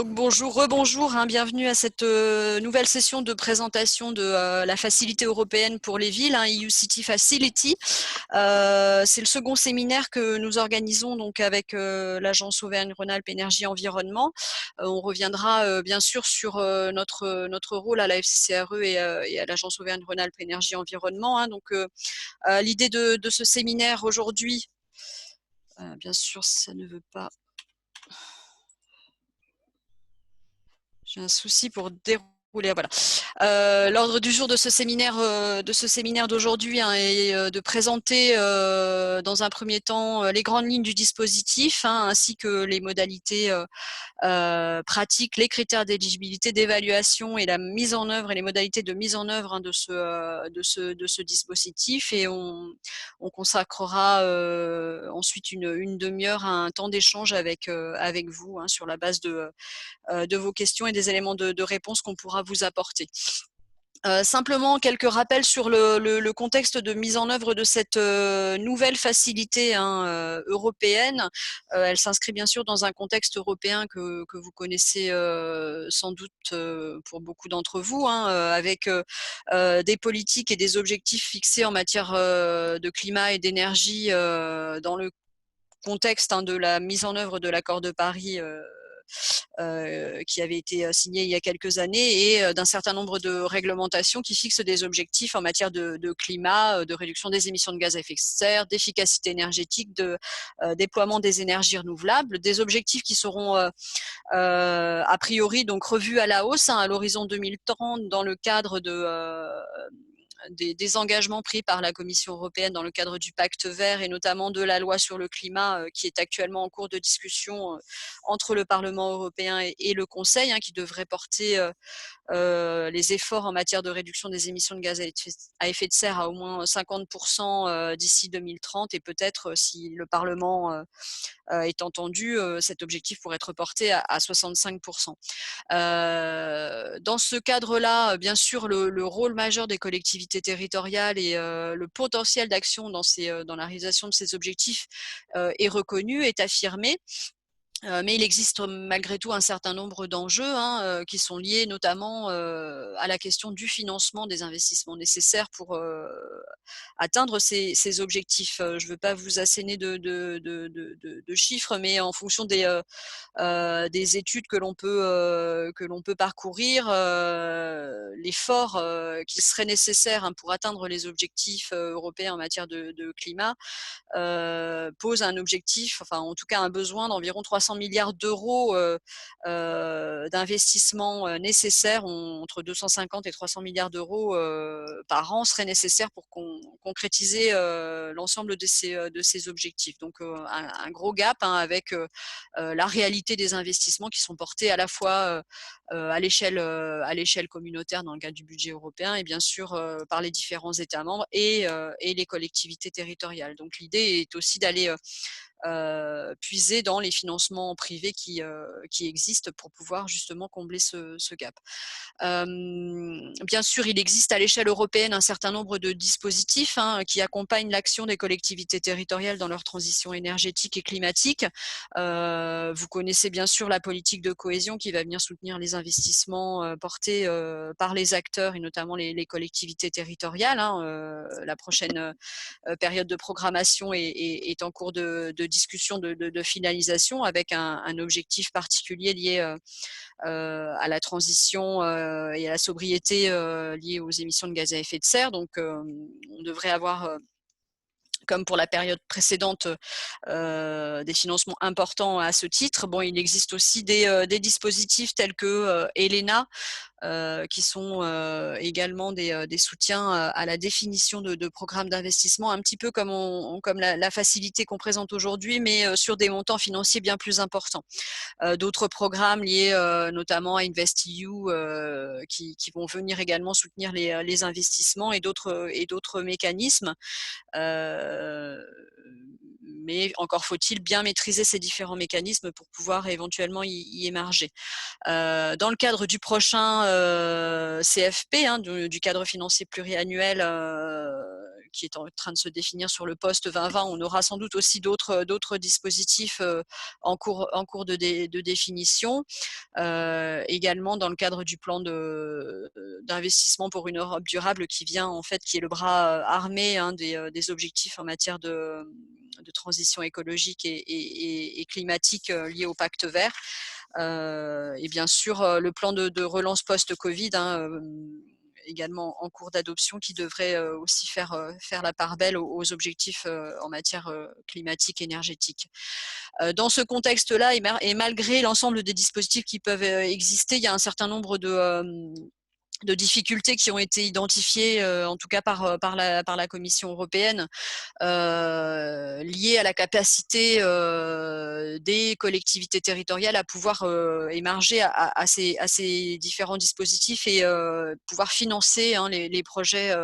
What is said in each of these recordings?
Donc, bonjour, rebonjour, bienvenue à cette nouvelle session de présentation de la Facilité européenne pour les villes, EU City Facility. C'est le second séminaire que nous organisons donc avec l'agence Auvergne-Rhône-Alpes Énergie Environnement. On reviendra bien sûr sur notre rôle à la FCCRE et à l'agence Auvergne-Rhône-Alpes Énergie Environnement. L'idée de ce séminaire aujourd'hui, bien sûr, ça ne veut pas. J'ai un souci pour dérouler. Voilà. L'ordre du jour de ce séminaire d'aujourd'hui est de présenter dans un premier temps les grandes lignes du dispositif, ainsi que les modalités pratiques, les critères d'éligibilité, d'évaluation et la mise en œuvre et les modalités de mise en œuvre de ce dispositif. Et on consacrera ensuite une demi-heure à un temps d'échange avec vous sur la base de vos questions et des éléments de réponse qu'on pourra vous apporter. Simplement quelques rappels sur le contexte de mise en œuvre de cette nouvelle facilité européenne. Elle s'inscrit bien sûr dans un contexte européen que vous connaissez sans doute pour beaucoup d'entre vous, avec des politiques et des objectifs fixés en matière de climat et d'énergie dans le contexte de la mise en œuvre de l'accord de Paris qui avait été signé il y a quelques années, et d'un certain nombre de réglementations qui fixent des objectifs en matière de climat, de réduction des émissions de gaz à effet de serre, d'efficacité énergétique, de déploiement des énergies renouvelables, des objectifs qui seront a priori donc revus à la hausse à l'horizon 2030 dans le cadre des engagements pris par la Commission européenne dans le cadre du pacte vert et notamment de la loi sur le climat qui est actuellement en cours de discussion entre le Parlement européen et le Conseil, qui devrait porter les efforts en matière de réduction des émissions de gaz à effet de serre à au moins 50% d'ici 2030, et peut-être, si le Parlement est entendu, cet objectif pourrait être porté à 65%. Dans ce cadre-là, bien sûr, le rôle majeur des collectivités territoriales et le potentiel d'action dans la réalisation de ces objectifs est reconnu, est affirmé. Mais il existe malgré tout un certain nombre d'enjeux qui sont liés notamment à la question du financement des investissements nécessaires pour atteindre ces objectifs. Je ne veux pas vous asséner de chiffres, mais en fonction des études que l'on peut parcourir, l'effort qui serait nécessaire pour atteindre les objectifs européens en matière de climat pose un objectif, enfin en tout cas un besoin d'environ 300 milliards d'euros d'investissement nécessaires, entre 250 et 300 milliards d'euros par an seraient nécessaires pour concrétiser l'ensemble de ces objectifs. Donc un gros gap avec la réalité des investissements qui sont portés à la fois à l'échelle communautaire dans le cadre du budget européen et bien sûr par les différents États membres et les collectivités territoriales. Donc l'idée est aussi d'aller puiser dans les financements privés qui existent pour pouvoir justement combler ce gap. Bien sûr, il existe à l'échelle européenne un certain nombre de dispositifs qui accompagnent l'action des collectivités territoriales dans leur transition énergétique et climatique. Vous connaissez bien sûr la politique de cohésion qui va venir soutenir les investissements portés par les acteurs et notamment les collectivités territoriales. La prochaine période de programmation est en cours de discussion, de finalisation, avec un objectif particulier lié à la transition et à la sobriété liée aux émissions de gaz à effet de serre. Donc on devrait avoir comme pour la période précédente, des financements importants à ce titre. Bon, il existe aussi des dispositifs tels que ELENA, qui sont également des soutiens à la définition de programmes d'investissement, un petit peu comme la facilité qu'on présente aujourd'hui, mais sur des montants financiers bien plus importants. D'autres programmes liés notamment à InvestEU qui vont venir également soutenir les investissements, et d'autres mécanismes. Mais encore faut-il bien maîtriser ces différents mécanismes pour pouvoir éventuellement y émarger. Dans le cadre du prochain CFP, du cadre financier pluriannuel qui est en train de se définir sur le post 2020. On aura sans doute aussi d'autres dispositifs en cours de définition. Également dans le cadre du plan d'investissement pour une Europe durable qui est le bras armé des objectifs en matière de transition écologique et climatique liés au pacte vert. Et bien sûr, le plan de relance post-Covid, également en cours d'adoption, qui devrait aussi faire la part belle aux objectifs en matière climatique énergétique. Dans ce contexte-là, et malgré l'ensemble des dispositifs qui peuvent exister, il y a un certain nombre de difficultés qui ont été identifiées, en tout cas par la Commission européenne, liées à la capacité des collectivités territoriales à pouvoir émarger à ces différents dispositifs et pouvoir financer les projets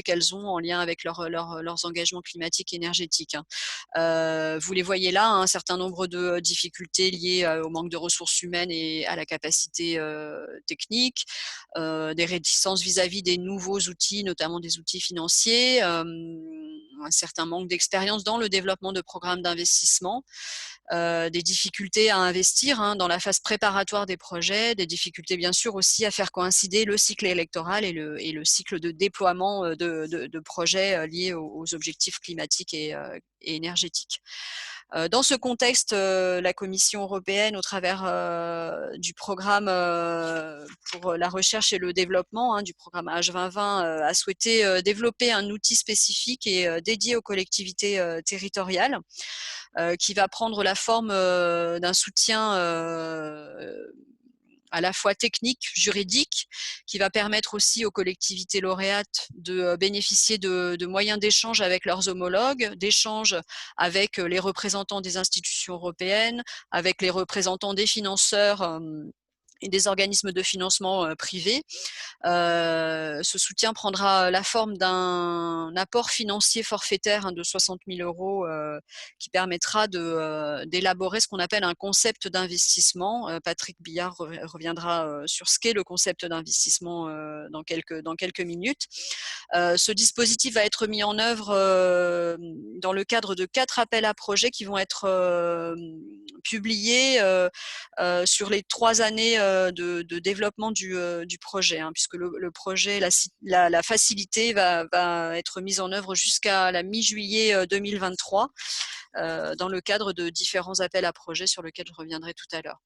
qu'elles ont en lien avec leurs engagements climatiques et énergétiques. Vous les voyez là, un certain nombre de difficultés liées au manque de ressources humaines et à la capacité technique, des réticences vis-à-vis des nouveaux outils, notamment des outils financiers, un certain manque d'expérience dans le développement de programmes d'investissement, des difficultés à investir dans la phase préparatoire des projets, des difficultés bien sûr aussi à faire coïncider le cycle électoral et le cycle de déploiement de projets liés aux objectifs climatiques et énergétiques. Dans ce contexte, la Commission européenne, au travers du programme pour la recherche et le développement, du programme H2020, a souhaité développer un outil spécifique et dédié aux collectivités territoriales, qui va prendre la forme d'un soutien à la fois technique, juridique, qui va permettre aussi aux collectivités lauréates de bénéficier de moyens d'échange avec leurs homologues, d'échange avec les représentants des institutions européennes, avec les représentants des financeurs et des organismes de financement privés. Ce soutien prendra la forme d'un apport financier forfaitaire de 60 000 € qui permettra d'élaborer ce qu'on appelle un concept d'investissement. Patrick Billard reviendra sur ce qu'est le concept d'investissement dans quelques minutes. Ce dispositif va être mis en œuvre dans le cadre de 4 appels à projets qui vont être publiés sur les 3 années de développement du projet, puisque le projet, la facilité va être mise en œuvre jusqu'à la mi-juillet 2023 dans le cadre de différents appels à projets sur lesquels je reviendrai tout à l'heure.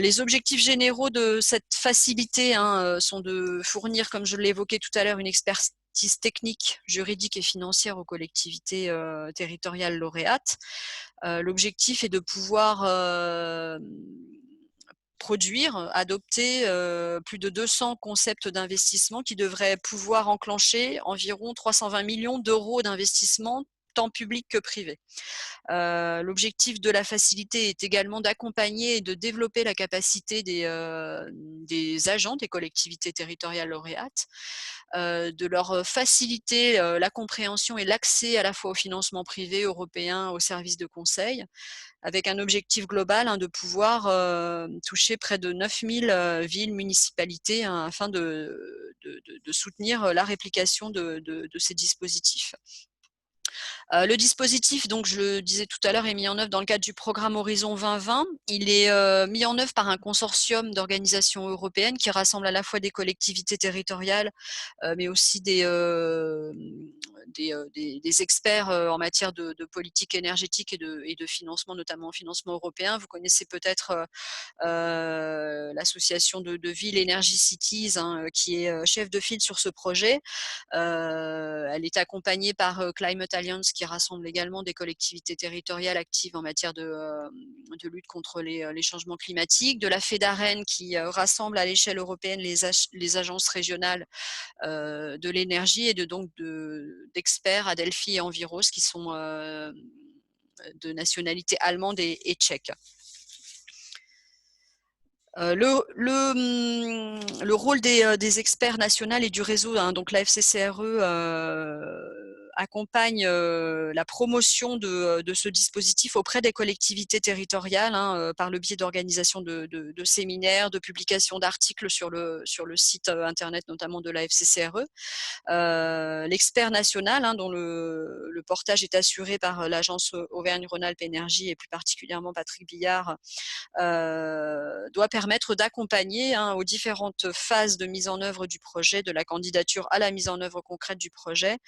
Les objectifs généraux de cette facilité sont de fournir, comme je l'ai évoqué tout à l'heure, une expertise technique, juridique et financière aux collectivités territoriales lauréates. L'objectif est de pouvoir adopter plus de 200 concepts d'investissement qui devraient pouvoir enclencher environ 320 millions d'euros d'investissement, tant public que privé. L'objectif de la facilité est également d'accompagner et de développer la capacité des agents des collectivités territoriales lauréates, de leur faciliter la compréhension et l'accès à la fois au financement privé européen, aux services de conseil, avec un objectif global de pouvoir toucher près de 9000 villes, municipalités, afin de soutenir la réplication de ces dispositifs. Le dispositif, donc je le disais tout à l'heure, est mis en œuvre dans le cadre du programme Horizon 2020. Il est mis en œuvre par un consortium d'organisations européennes qui rassemble à la fois des collectivités territoriales, mais aussi des experts en matière de politique énergétique et de financement, notamment financement européen. Vous connaissez peut-être l'association de villes Energy Cities, qui est chef de file sur ce projet. Elle est accompagnée par Climate Alliance, qui rassemble également des collectivités territoriales actives en matière de lutte contre les changements climatiques, de la FEDAREN, qui rassemble à l'échelle européenne les agences régionales de l'énergie, et d'experts Adelphi et Enviros, qui sont de nationalité allemande et tchèque. Le rôle des experts nationaux et du réseau, donc la FCCRE accompagne la promotion de ce dispositif auprès des collectivités territoriales, hein, par le biais d'organisation de séminaires, de publications d'articles sur le site internet notamment de la FCCRE. L'expert national, hein, dont le portage est assuré par l'agence Auvergne-Rhône-Alpes Énergie et plus particulièrement Patrick Billard, doit permettre d'accompagner, hein, aux différentes phases de mise en œuvre du projet, de la candidature à la mise en œuvre concrète du projet,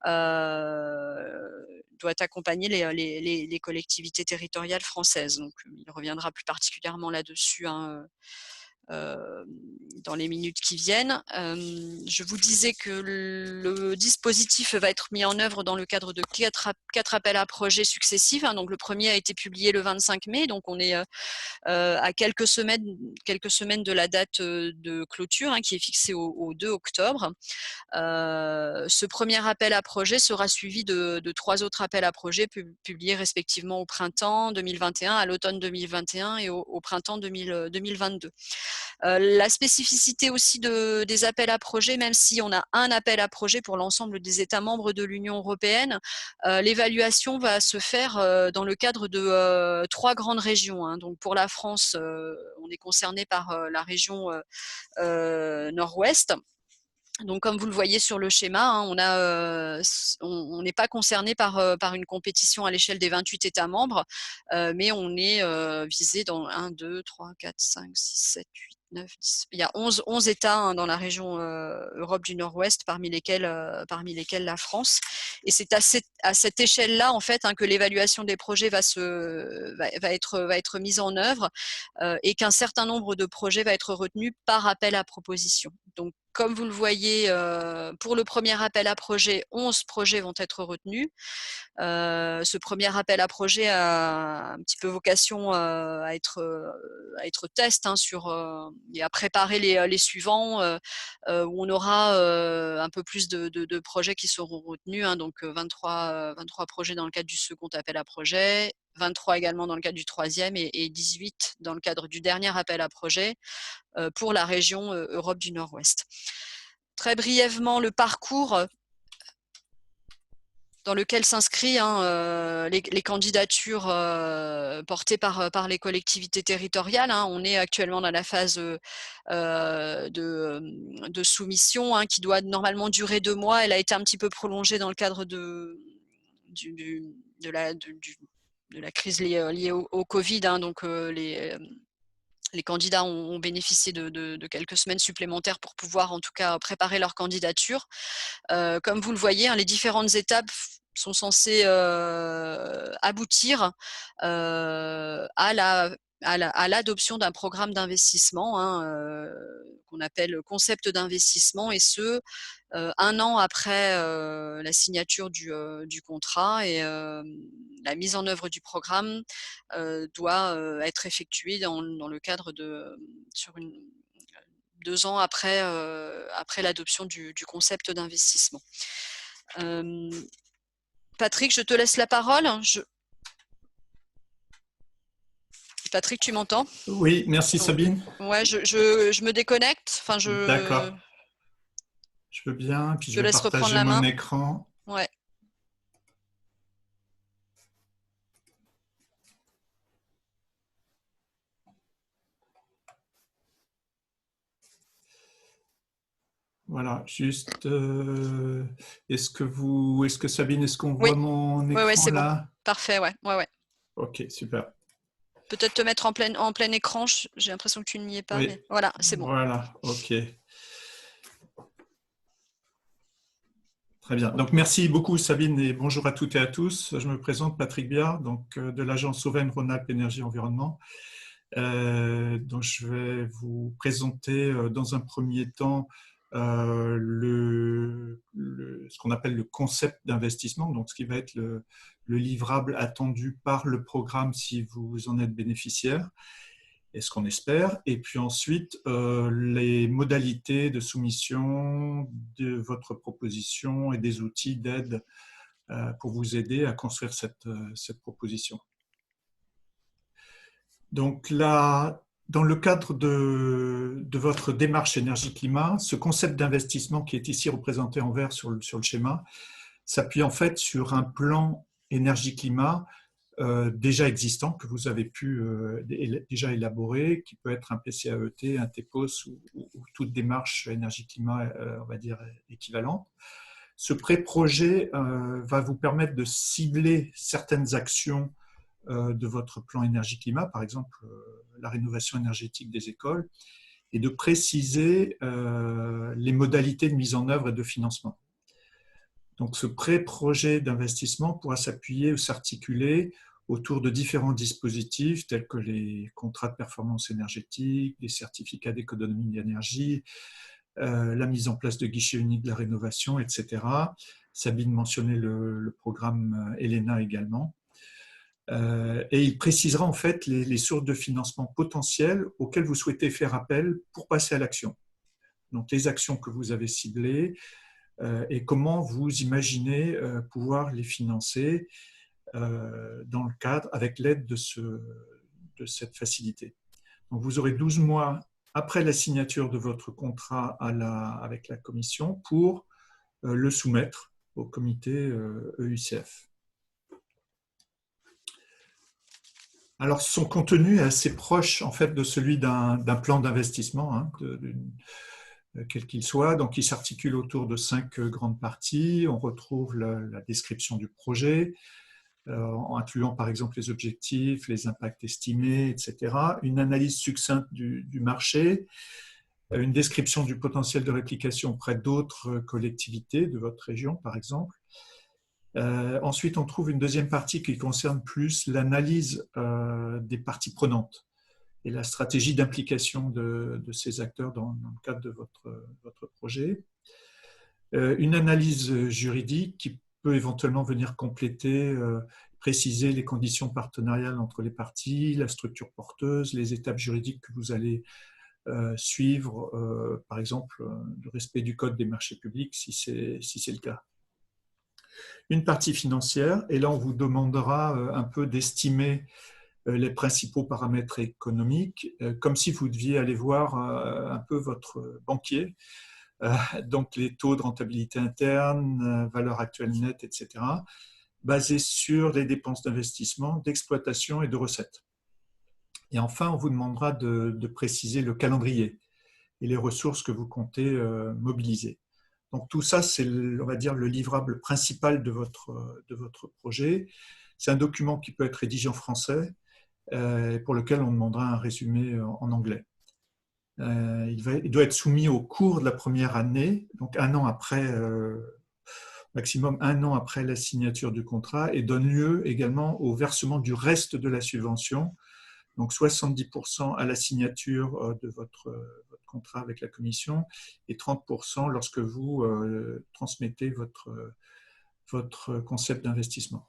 doit accompagner les collectivités territoriales françaises. Donc, il reviendra plus particulièrement là-dessus, hein, dans les minutes qui viennent. Je vous disais que le dispositif va être mis en œuvre dans le cadre de 4 appels à projets successifs, hein. Donc le premier a été publié le 25 mai, donc on est à quelques semaines de la date de clôture, hein, qui est fixée au 2 octobre. Ce premier appel à projet sera suivi de 3 autres appels à projets publiés respectivement au printemps 2021, à l'automne 2021 et au printemps 2022. La spécificité aussi des appels à projets, même si on a un appel à projet pour l'ensemble des États membres de l'Union européenne, l'évaluation va se faire dans le cadre de 3 grandes régions, hein. Donc pour la France, on est concerné par la région nord-ouest. Donc, comme vous le voyez sur le schéma, hein, on n'est pas concerné par une compétition à l'échelle des 28 États membres, mais on est visé dans 1, 2, 3, 4, 5, 6, 7, 8, 9, 10. Il y a 11 États, hein, dans la région Europe du Nord-Ouest, parmi lesquels la France. Et c'est à cette échelle-là, en fait, hein, que l'évaluation des projets va être mise en œuvre, et qu'un certain nombre de projets va être retenu par appel à proposition. Donc, comme vous le voyez, pour le premier appel à projet, 11 projets vont être retenus. Ce premier appel à projet a un petit peu vocation à être test, hein, et à préparer les suivants, où on aura un peu plus de projets qui seront retenus, hein, donc 23 projets dans le cadre du second appel à projet, 23 également dans le cadre du troisième et 18 dans le cadre du dernier appel à projet pour la région Europe du Nord-Ouest. Très brièvement, le parcours dans lequel s'inscrivent, hein, les candidatures portées par les collectivités territoriales, hein. On est actuellement dans la phase de soumission, hein, qui doit normalement durer 2 mois. Elle a été un petit peu prolongée dans le cadre de la crise liée au Covid, hein. Donc les candidats ont bénéficié de quelques semaines supplémentaires pour pouvoir en tout cas préparer leur candidature. Comme vous le voyez, hein, les différentes étapes sont censées aboutir à l'adoption d'un programme d'investissement, hein, qu'on appelle concept d'investissement, et ce, 1 an après la signature du contrat, et la mise en œuvre du programme doit être effectuée dans le cadre de 2 ans après l'adoption du concept d'investissement. Patrick, je te laisse la parole. Patrick, tu m'entends? Oui, merci Sabine. Ouais, je me déconnecte. Enfin, D'accord. Je veux bien, puis je vais laisse reprendre partager la mon main. écran. Ouais. Voilà, juste, est-ce que Sabine, est-ce qu'on voit mon écran ouais, c'est là? bon. Parfait, ouais. Ok, super. Peut-être te mettre en plein écran. J'ai l'impression que tu n'y es pas, Oui, mais voilà, c'est bon. voilà, ok. Très bien. Donc, merci beaucoup Sabine et bonjour à toutes et à tous. Je me présente Patrick Biard, donc, de l'agence Auvergne-Rhône-Alpes Énergie Environnement. Donc, je vais vous présenter dans un premier temps ce qu'on appelle le concept d'investissement, donc ce qui va être le livrable attendu par le programme si vous en êtes bénéficiaire, et ce qu'on espère. Et puis ensuite, les modalités de soumission de votre proposition et des outils d'aide pour vous aider à construire cette proposition. Donc là, dans le cadre de votre démarche énergie-climat, ce concept d'investissement qui est ici représenté en vert sur le schéma, s'appuie en fait sur un plan énergie-climat déjà existant, que vous avez pu déjà élaborer, qui peut être un PCAET, un TEPOS ou toute démarche énergie-climat, on va dire, équivalente. Ce pré-projet va vous permettre de cibler certaines actions de votre plan énergie-climat, par exemple la rénovation énergétique des écoles, et de préciser les modalités de mise en œuvre et de financement. Donc ce pré-projet d'investissement pourra s'appuyer ou s'articuler autour de différents dispositifs tels que les contrats de performance énergétique, les certificats d'économie d'énergie, la mise en place de guichets uniques de la rénovation, etc. Sabine mentionnait le programme Elena également. Et il précisera en fait les sources de financement potentielles auxquelles vous souhaitez faire appel pour passer à l'action. Donc les actions que vous avez ciblées et comment vous imaginez pouvoir les financer dans le cadre, avec l'aide de cette facilité. Donc vous aurez 12 mois après la signature de votre contrat avec la commission pour le soumettre au comité EUCF. Alors son contenu est assez proche en fait de celui d'un plan d'investissement, hein, quel qu'il soit. Donc il s'articule autour de 5 grandes parties. On retrouve la description du projet, en incluant par exemple les objectifs, les impacts estimés, etc. Une analyse succincte du marché, une description du potentiel de réplication auprès d'autres collectivités de votre région, par exemple. Ensuite, on trouve une deuxième partie qui concerne plus l'analyse des parties prenantes et la stratégie d'implication de ces acteurs dans le cadre de votre projet. Une analyse juridique qui peut éventuellement venir compléter, préciser les conditions partenariales entre les parties, la structure porteuse, les étapes juridiques que vous allez suivre, par exemple, le respect du code des marchés publics, si c'est le cas. Une partie financière, et là on vous demandera un peu d'estimer les principaux paramètres économiques, comme si vous deviez aller voir un peu votre banquier, donc les taux de rentabilité interne, valeur actuelle nette, etc., basés sur les dépenses d'investissement, d'exploitation et de recettes. Et enfin, on vous demandera de préciser le calendrier et les ressources que vous comptez mobiliser. Donc tout ça, c'est, on va dire, le livrable principal de votre projet. C'est un document qui peut être rédigé en français, pour lequel on demandera un résumé en anglais. Il doit être soumis au cours de la première année, donc un an après, maximum un an après la signature du contrat, et donne lieu également au versement du reste de la subvention, donc 70% à la signature de votre contrat avec la commission et 30% lorsque vous transmettez votre concept d'investissement.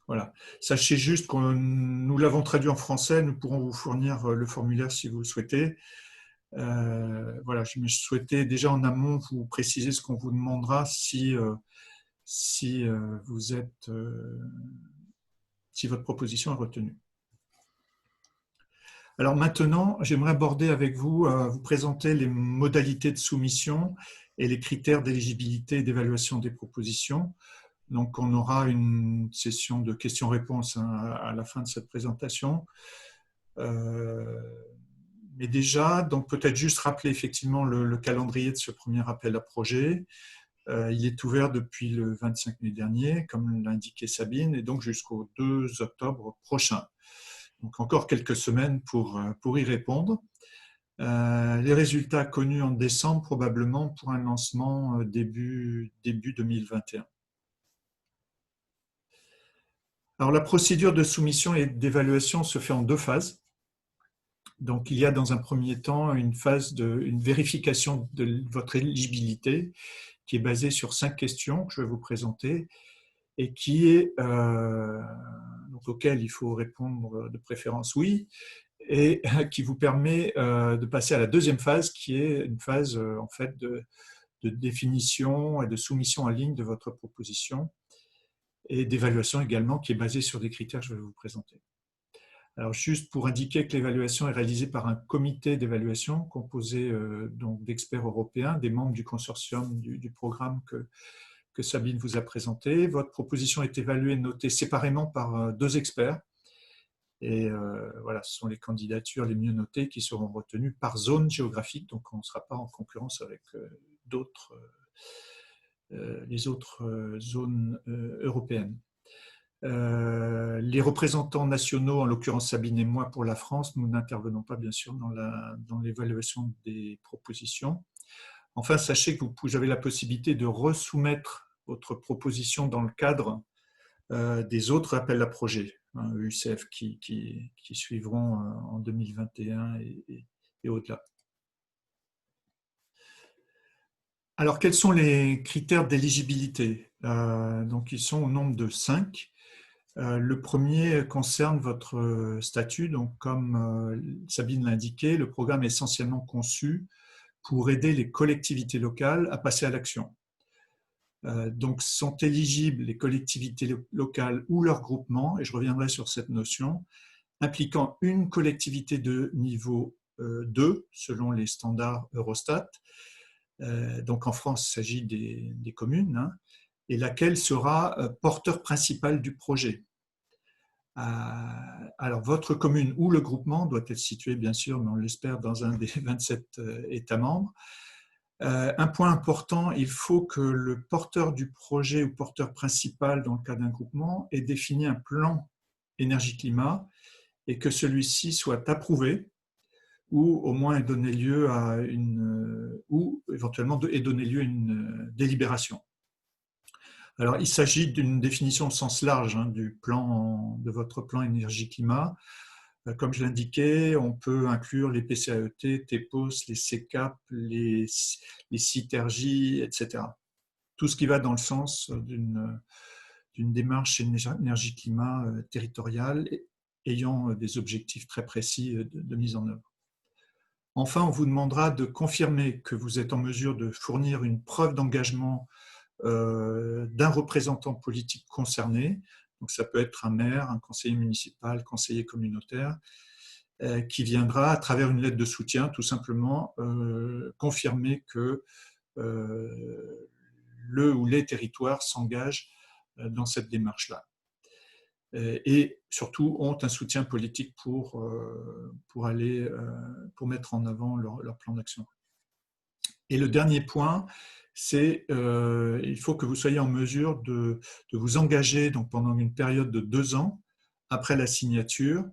Voilà. Sachez juste que nous l'avons traduit en français, nous pourrons vous fournir le formulaire si vous le souhaitez. Voilà, je souhaitais déjà en amont vous préciser ce qu'on vous demandera si votre proposition est retenue. Alors maintenant, j'aimerais aborder avec vous, vous présenter les modalités de soumission et les critères d'éligibilité et d'évaluation des propositions. Donc, on aura une session de questions-réponses à la fin de cette présentation. Mais déjà, donc peut-être juste rappeler effectivement le calendrier de ce premier appel à projet. Il est ouvert depuis le 25 mai dernier, comme l'indiquait Sabine, et donc jusqu'au 2 octobre prochain. Donc encore quelques semaines pour y répondre. Les résultats connus en décembre, probablement pour un lancement début 2021. Alors la procédure de soumission et d'évaluation se fait en 2 phases. Donc il y a dans un premier temps une vérification de votre éligibilité qui est basée sur 5 questions que je vais vous présenter et auxquelles il faut répondre de préférence oui, et qui vous permet de passer à la deuxième phase qui est une phase en fait de définition et de soumission en ligne de votre proposition et d'évaluation également qui est basée sur des critères que je vais vous présenter. Alors juste pour indiquer que l'évaluation est réalisée par un comité d'évaluation composé donc d'experts européens, des membres du consortium du programme que que Sabine vous a présenté. Votre proposition est évaluée et notée séparément par 2 experts. Et voilà, ce sont les candidatures les mieux notées qui seront retenues par zone géographique, donc on ne sera pas en concurrence avec les autres zones européennes. Les représentants nationaux, en l'occurrence Sabine et moi pour la France, nous n'intervenons pas bien sûr dans l'évaluation des propositions. Enfin, sachez que vous avez la possibilité de resoumettre votre proposition dans le cadre des autres appels à projets UCF qui suivront en 2021 et au-delà. Alors, quels sont les critères d'éligibilité? Donc, ils sont au nombre de 5. Le premier concerne votre statut. Donc, comme Sabine l'a indiqué, le programme est essentiellement conçu pour aider les collectivités locales à passer à l'action. Donc, sont éligibles les collectivités locales ou leurs groupements, et je reviendrai sur cette notion, impliquant une collectivité de niveau 2, selon les standards Eurostat. Donc, en France, il s'agit des communes, hein, et laquelle sera porteur principal du projet. Alors, votre commune ou le groupement doit être situé, bien sûr, mais on l'espère, dans un des 27 États membres. Un point important, il faut que le porteur du projet ou porteur principal dans le cas d'un groupement ait défini un plan énergie-climat et que celui-ci soit approuvé ou au moins ait donné lieu à ou éventuellement ait donné lieu à une délibération. Alors, il s'agit d'une définition au sens large de votre plan énergie-climat. Comme je l'indiquais, on peut inclure les PCAET, TEPOS, les CCAP, les CITERGI, etc. Tout ce qui va dans le sens d'une démarche énergie-climat territoriale ayant des objectifs très précis de mise en œuvre. Enfin, on vous demandera de confirmer que vous êtes en mesure de fournir une preuve d'engagement d'un représentant politique concerné. Donc, ça peut être un maire, un conseiller municipal, conseiller communautaire, qui viendra, à travers une lettre de soutien, tout simplement confirmer que le ou les territoires s'engagent dans cette démarche-là. Et surtout ont un soutien politique pour mettre en avant leur plan d'action. Et le dernier point, c'est il faut que vous soyez en mesure de vous engager donc, pendant une période de 2 ans après la signature,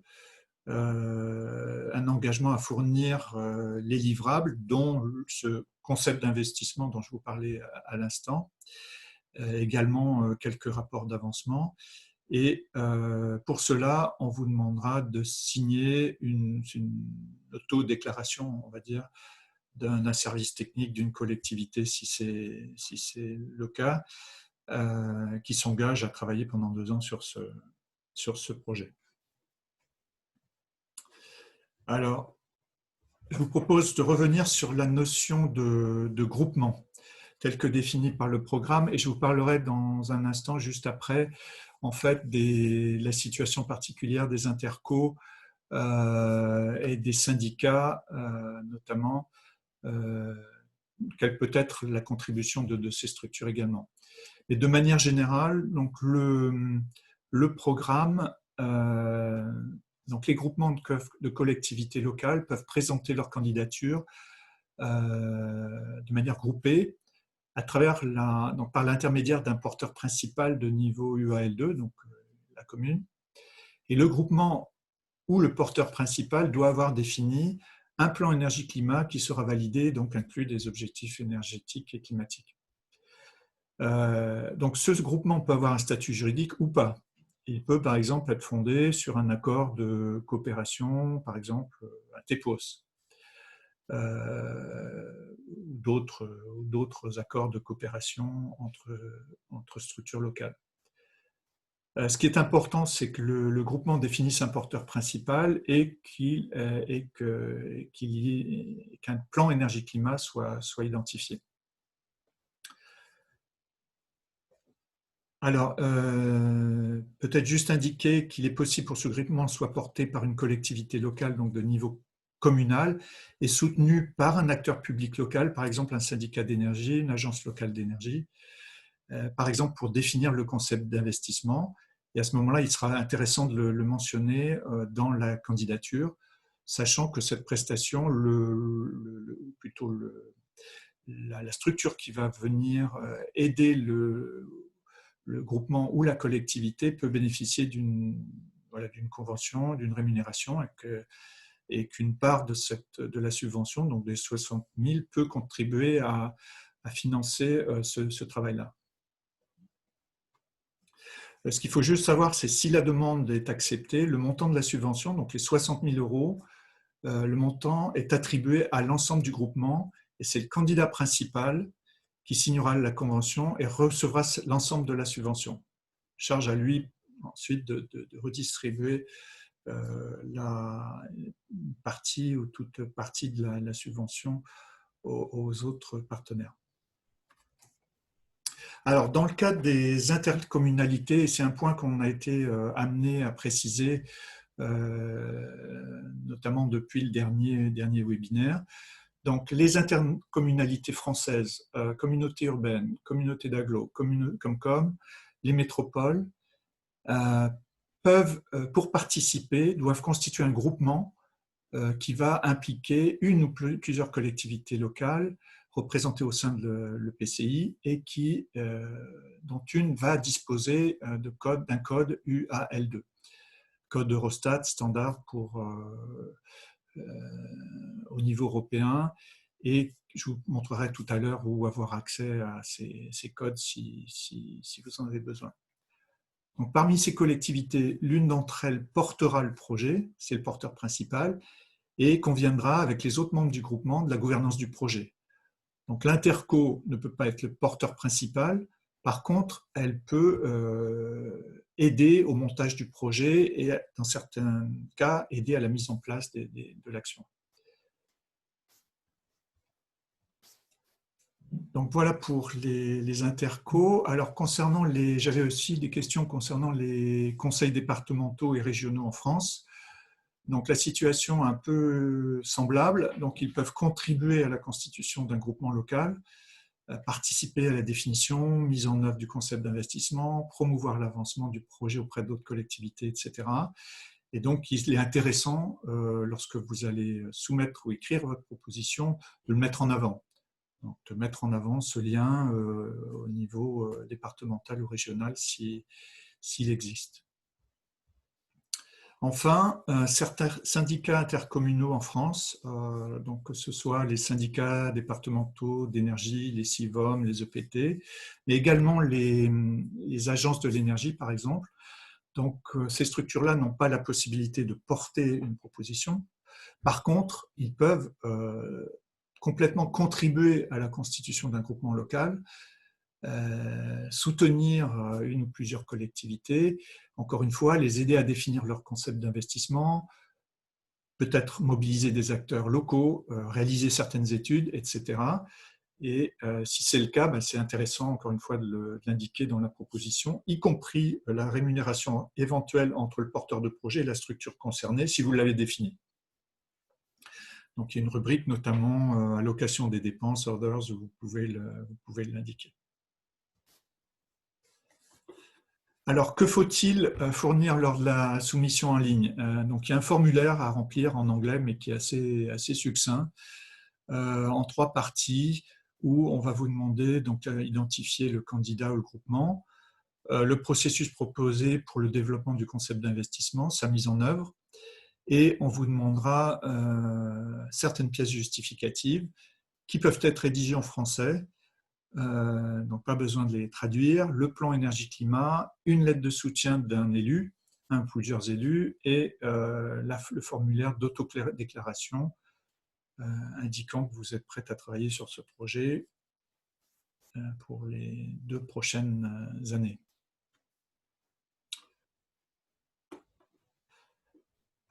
un engagement à fournir les livrables, dont ce concept d'investissement dont je vous parlais à l'instant, également quelques rapports d'avancement. Et pour cela, on vous demandera de signer une auto-déclaration, on va dire, d'un service technique d'une collectivité, si c'est le cas, qui s'engage à travailler pendant 2 ans sur ce projet. Alors, je vous propose de revenir sur la notion de groupement, telle que définie par le programme, et je vous parlerai dans un instant, juste après, en fait, de la situation particulière des intercos et des syndicats, notamment, quelle peut être la contribution de ces structures également. Et de manière générale, donc le programme, donc les groupements de collectivités locales peuvent présenter leur candidature de manière groupée à travers donc par l'intermédiaire d'un porteur principal de niveau UAL2, donc la commune. Et le groupement ou le porteur principal doit avoir défini un plan énergie-climat qui sera validé, donc inclut des objectifs énergétiques et climatiques. Donc ce groupement peut avoir un statut juridique ou pas. Il peut par exemple être fondé sur un accord de coopération, par exemple un TEPOS, d'autres accords de coopération entre structures locales. Ce qui est important, c'est que le groupement définisse un porteur principal et qu'un plan énergie-climat soit identifié. Alors, peut-être juste indiquer qu'il est possible pour ce groupement soit porté par une collectivité locale, donc de niveau communal, et soutenu par un acteur public local, par exemple un syndicat d'énergie, une agence locale d'énergie, par exemple pour définir le concept d'investissement. Et à ce moment-là, il sera intéressant de le mentionner dans la candidature, sachant que cette prestation, plutôt la structure qui va venir aider le groupement ou la collectivité peut bénéficier d'une convention, d'une rémunération, et qu'une part de la subvention, donc des 60 000, peut contribuer à financer ce travail-là. Ce qu'il faut juste savoir, c'est si la demande est acceptée, le montant de la subvention, donc les 60 000 euros, le montant est attribué à l'ensemble du groupement et c'est le candidat principal qui signera la convention et recevra l'ensemble de la subvention. Charge à lui ensuite de redistribuer la partie ou toute partie de la subvention aux autres partenaires. Alors, dans le cadre des intercommunalités, et c'est un point qu'on a été amené à préciser, notamment depuis le dernier webinaire. Donc, les intercommunalités françaises, communautés urbaines, communautés d'agglo, Comcom, les métropoles, pour participer, doivent constituer un groupement qui va impliquer une ou plusieurs collectivités locales représentées au sein de l'EPCI et dont une va disposer d'un code UAL2, code Eurostat standard au niveau européen, et je vous montrerai tout à l'heure où avoir accès à ces codes si vous en avez besoin. Donc, parmi ces collectivités, l'une d'entre elles portera le projet, c'est le porteur principal, et conviendra avec les autres membres du groupement de la gouvernance du projet. Donc l'interco ne peut pas être le porteur principal, par contre, elle peut aider au montage du projet et dans certains cas, aider à la mise en place de l'action. Donc voilà pour les intercos. Alors j'avais aussi des questions concernant les conseils départementaux et régionaux en France. Donc la situation est un peu semblable. Donc ils peuvent contribuer à la constitution d'un groupement local, participer à la définition, mise en œuvre du concept d'investissement, promouvoir l'avancement du projet auprès d'autres collectivités, etc. Et donc il est intéressant, lorsque vous allez soumettre ou écrire votre proposition, de le mettre en avant. Donc, de mettre en avant ce lien au niveau départemental ou régional s'il existe. Enfin, certains syndicats intercommunaux en France, donc que ce soit les syndicats départementaux d'énergie, les SIVOM, les EPT, mais également les agences de l'énergie, par exemple. Donc, ces structures-là n'ont pas la possibilité de porter une proposition. Par contre, ils peuvent complètement contribuer à la constitution d'un groupement local, soutenir une ou plusieurs collectivités, encore une fois, les aider à définir leur concept d'investissement, peut-être mobiliser des acteurs locaux, réaliser certaines études, etc. Et si c'est le cas, c'est intéressant, encore une fois, de l'indiquer dans la proposition, y compris la rémunération éventuelle entre le porteur de projet et la structure concernée, si vous l'avez définie. Donc, il y a une rubrique, notamment allocation des dépenses, orders, où vous pouvez l'indiquer. Alors, que faut-il fournir lors de la soumission en ligne? Donc, il y a un formulaire à remplir en anglais, mais qui est assez succinct, en 3 parties, où on va vous demander d'identifier le candidat ou le groupement, le processus proposé pour le développement du concept d'investissement, sa mise en œuvre, et on vous demandera certaines pièces justificatives qui peuvent être rédigées en français, donc pas besoin de les traduire, le plan énergie-climat, une lettre de soutien d'un élu, un ou plusieurs élus, et le formulaire d'autodéclaration indiquant que vous êtes prêt à travailler sur ce projet pour les 2 prochaines années.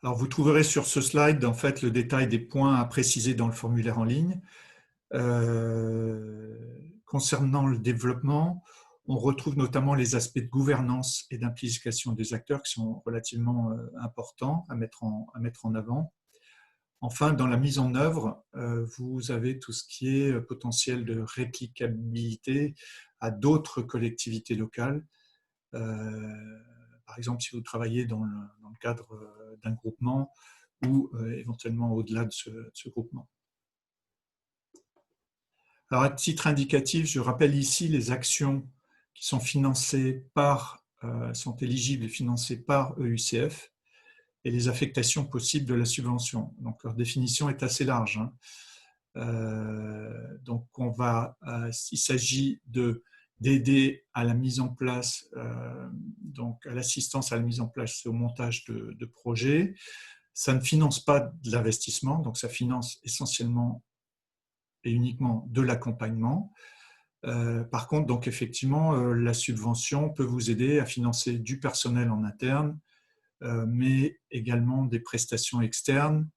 Alors, vous trouverez sur ce slide en fait le détail des points à préciser dans le formulaire en ligne. Concernant le développement, on retrouve notamment les aspects de gouvernance et d'implication des acteurs qui sont relativement importants à mettre en avant. Enfin, dans la mise en œuvre, vous avez tout ce qui est potentiel de réplicabilité à d'autres collectivités locales. Par exemple, si vous travaillez dans le cadre d'un groupement ou éventuellement au-delà de ce groupement. Alors, à titre indicatif, je rappelle ici les actions qui sont financées sont éligibles et financées par EUCF et les affectations possibles de la subvention. Donc, leur définition est assez large. Hein. Donc, il s'agit d'aider à la mise en place, donc à l'assistance à la mise en place et au montage de projets. Ça ne finance pas de l'investissement, donc ça finance essentiellement et uniquement de l'accompagnement. Par contre, donc effectivement, la subvention peut vous aider à financer du personnel en interne, mais également des prestations externes,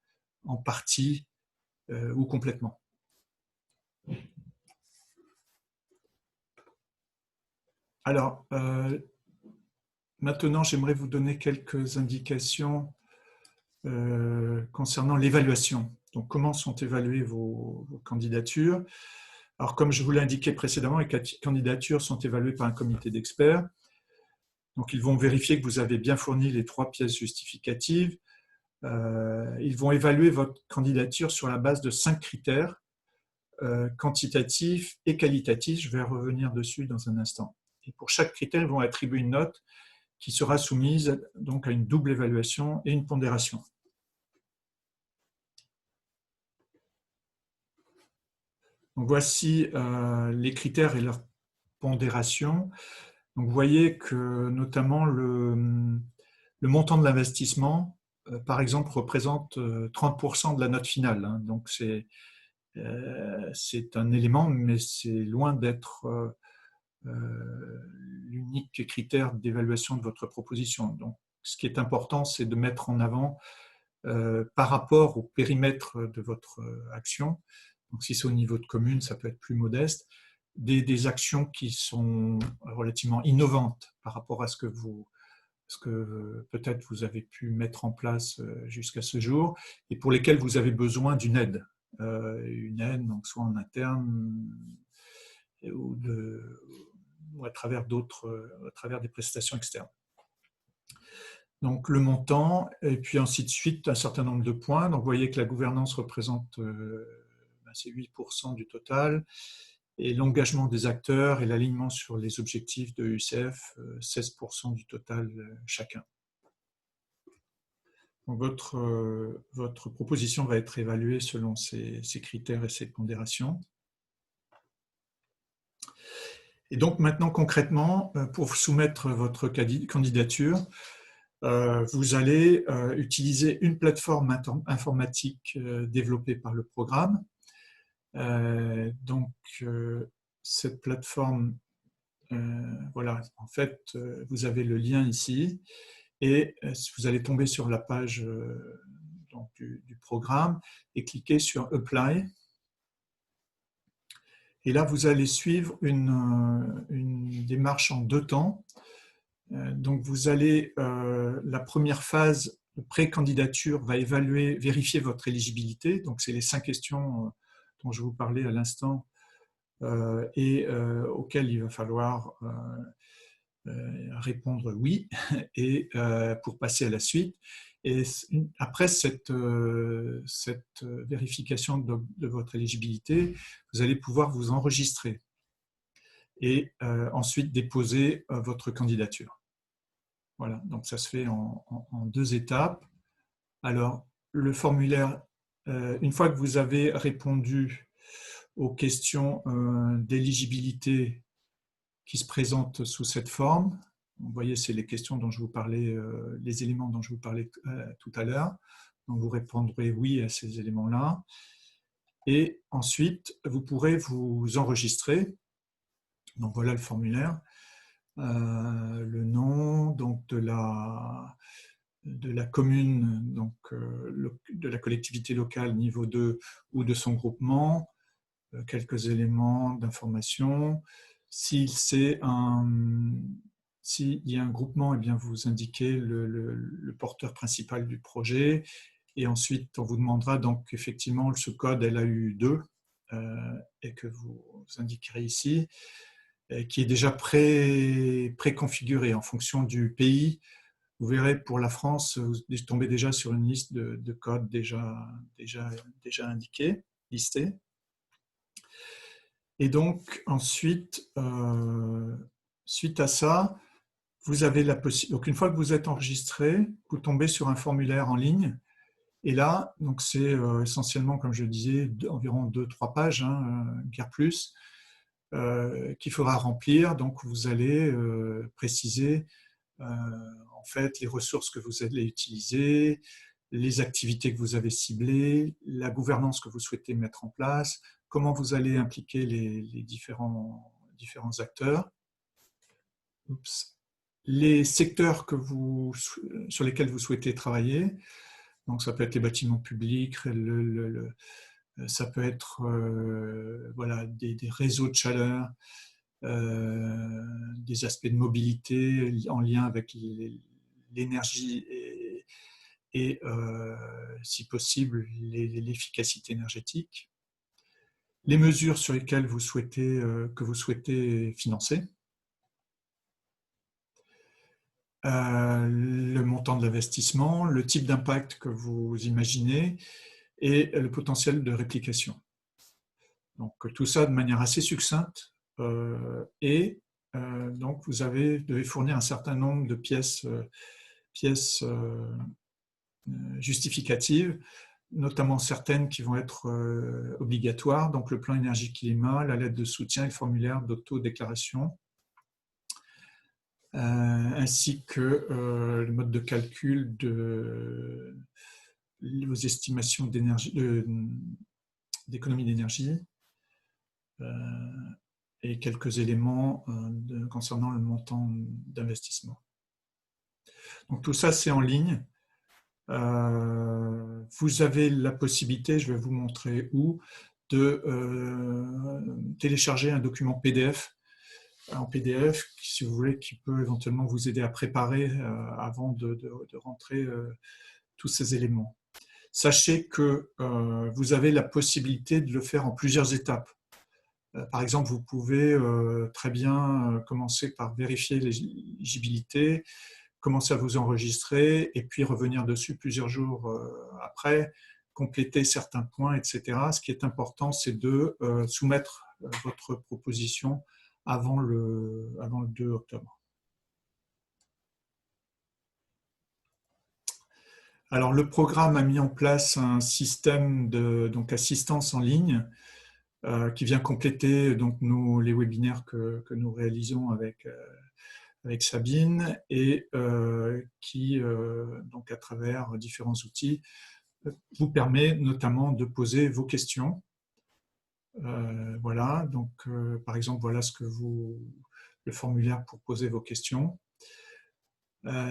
en partie ou complètement. Alors, maintenant, j'aimerais vous donner quelques indications concernant l'évaluation. Donc, comment sont évaluées vos candidatures? Alors, comme je vous l'ai indiqué précédemment, les candidatures sont évaluées par un comité d'experts. Donc, ils vont vérifier que vous avez bien fourni les 3 pièces justificatives. Ils vont évaluer votre candidature sur la base de 5 critères quantitatifs et qualitatifs. Je vais revenir dessus dans un instant. Et pour chaque critère, ils vont attribuer une note qui sera soumise donc à une double évaluation et une pondération. Donc voici les critères et leur pondération. Donc vous voyez que notamment le montant de l'investissement, par exemple, représente 30% de la note finale. Hein. Donc c'est un élément, mais c'est loin d'être l'unique critère d'évaluation de votre proposition. Donc ce qui est important, c'est de mettre en avant par rapport au périmètre de votre action. Donc, si c'est au niveau de commune, ça peut être plus modeste, des actions qui sont relativement innovantes par rapport à ce que peut-être vous avez pu mettre en place jusqu'à ce jour et pour lesquelles vous avez besoin d'une aide. Donc soit en interne ou à travers des prestations externes. Donc le montant, et puis ainsi de suite, un certain nombre de points. Donc vous voyez que la gouvernance représente c'est 8% du total, et l'engagement des acteurs et l'alignement sur les objectifs de UCF, 16% du total chacun. Donc votre proposition va être évaluée selon ces critères et ces pondérations. Et donc maintenant concrètement, pour soumettre votre candidature, vous allez utiliser une plateforme informatique développée par le programme. Donc, cette plateforme, voilà, en fait, vous avez le lien ici et vous allez tomber sur la page donc, du programme et cliquer sur Apply. Et là, vous allez suivre une démarche en 2 temps. Donc, vous allez, la première phase de pré-candidature va vérifier votre éligibilité. Donc, c'est les 5 questions dont je vous parlais à l'instant et auxquelles il va falloir répondre oui et pour passer à la suite. Et après cette vérification de votre éligibilité, vous allez pouvoir vous enregistrer et ensuite déposer votre candidature. Voilà, donc ça se fait en 2 étapes. Alors, le formulaire, une fois que vous avez répondu aux questions d'éligibilité qui se présentent sous cette forme, vous voyez, c'est les questions dont je vous parlais, les éléments dont je vous parlais tout à l'heure. Donc, vous répondrez oui à ces éléments-là. Et ensuite, vous pourrez vous enregistrer. Donc, voilà le formulaire. Le nom donc de la commune, donc de la collectivité locale niveau 2 ou de son groupement, quelques éléments d'information. S'il y a un groupement, eh bien vous indiquez le porteur principal du projet et ensuite on vous demandera donc effectivement ce code LAU2 et que vous indiquerez ici. qui est déjà préconfiguré en fonction du pays. Vous verrez, pour la France, vous tombez déjà sur une liste de codes déjà indiqués, listés. Et donc, ensuite, suite à ça, vous avez la possibilité. Donc, une fois que vous êtes enregistré, vous tombez sur un formulaire en ligne. Et là, donc c'est essentiellement, comme je le disais, environ 2-3 pages, guère plus, qu'il faudra remplir. Donc, vous allez préciser en fait les ressources que vous allez utiliser, les activités que vous avez ciblées, la gouvernance que vous souhaitez mettre en place, comment vous allez impliquer les différents acteurs. Oups. Les secteurs sur lesquels vous souhaitez travailler. Donc, ça peut être les bâtiments publics, ça peut être voilà, des réseaux de chaleur, des aspects de mobilité en lien avec l'énergie et si possible, l'efficacité énergétique. Les mesures sur lesquelles que vous souhaitez financer. Le montant de l'investissement, le type d'impact que vous imaginez et le potentiel de réplication. Donc tout ça de manière assez succincte donc vous devez fournir un certain nombre de pièces justificatives, notamment certaines qui vont être obligatoires, donc le plan énergie-climat, la lettre de soutien et le formulaire d'autodéclaration. Ainsi que le mode de calcul vos estimations d'économie d'énergie et quelques éléments concernant le montant d'investissement. Donc tout ça, c'est en ligne. Vous avez la possibilité, je vais vous montrer où, de télécharger un document PDF en PDF, si vous voulez, qui peut éventuellement vous aider à préparer avant de rentrer tous ces éléments. Sachez que vous avez la possibilité de le faire en plusieurs étapes. Par exemple, vous pouvez très bien commencer par vérifier l'éligibilité, commencer à vous enregistrer et puis revenir dessus plusieurs jours après, compléter certains points, etc. Ce qui est important, c'est de soumettre votre proposition avant le 2 octobre. Alors, le programme a mis en place un système d'assistance en ligne qui vient compléter les webinaires que nous réalisons avec Sabine et qui, donc à travers différents outils, vous permet notamment de poser vos questions. Voilà, donc par exemple, voilà le formulaire pour poser vos questions.